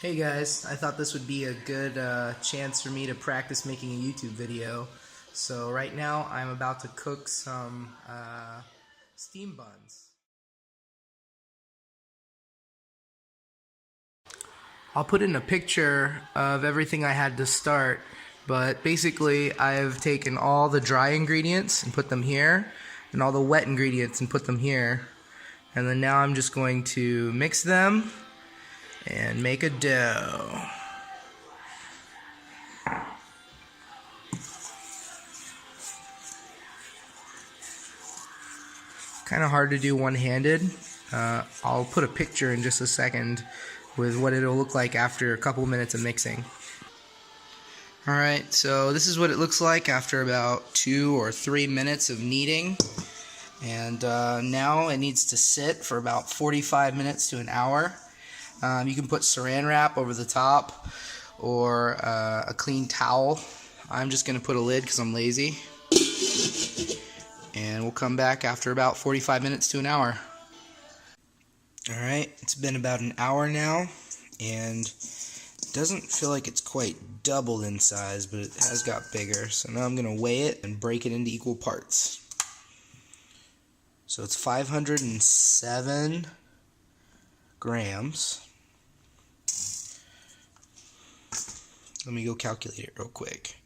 Hey guys, I thought this would be a good chance for me to practice making a YouTube video. So right now I'm about to cook some steam buns. I'll put in a picture of everything I had to start, but basically I've taken all the dry ingredients and put them here, and all the wet ingredients and put them here. And then now I'm just going to mix them and make a dough. Kind of hard to do one-handed. I'll put a picture in just a second with what it'll look like after a couple minutes of mixing. Alright, so this is what it looks like after about 2 or 3 minutes of kneading. And now it needs to sit for about 45 minutes to an hour. You can put saran wrap over the top or a clean towel. I'm just going to put a lid because I'm lazy. And we'll come back after about 45 minutes to an hour. Alright, it's been about an hour now, and it doesn't feel like it's quite doubled in size, but it has got bigger. So now I'm going to weigh it and break it into equal parts. So it's 507 grams. Let me go calculate it real quick.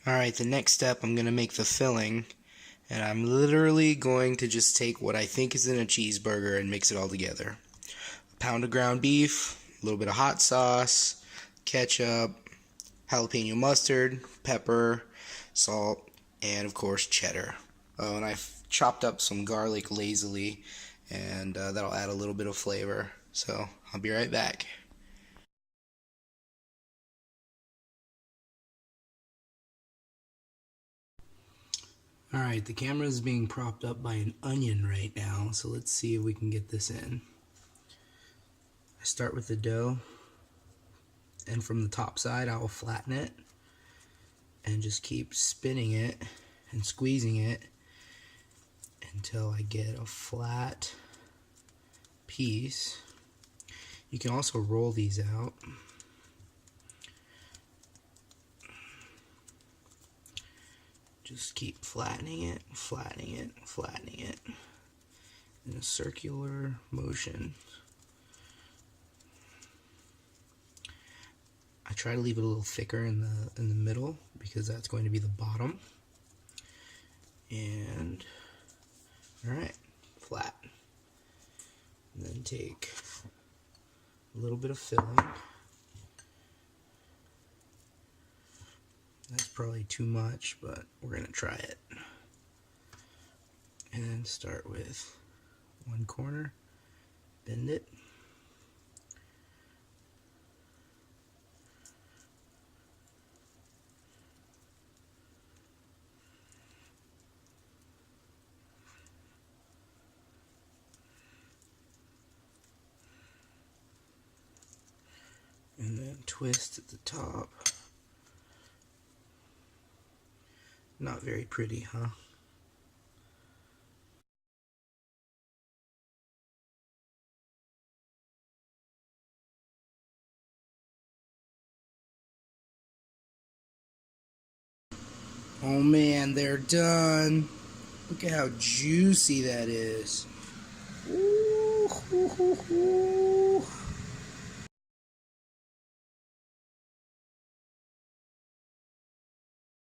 Alright, the next step, I'm going to make the filling, and I'm literally going to just take what I think is in a cheeseburger and mix it all together. A pound of ground beef, a little bit of hot sauce, ketchup, jalapeno mustard, pepper, salt, and of course cheddar. Oh, and I've chopped up some garlic lazily, and that'll add a little bit of flavor. So I'll be right back. Alright, the camera is being propped up by an onion right now, so let's see if we can get this in. I start with the dough, and from the top side I will flatten it and just keep spinning it and squeezing it until I get a flat piece. You can also roll these out. Just keep flattening it, flattening it, flattening it in a circular motion. I try to leave it a little thicker in the middle because that's going to be the bottom. And alright, flat. And then take a little bit of filling. That's probably too much, but we're going to try it. And start with one corner, bend it. And then twist at the top. Not very pretty, huh? Oh man, they're done. Look at how juicy that is. Ooh, hoo, hoo, hoo.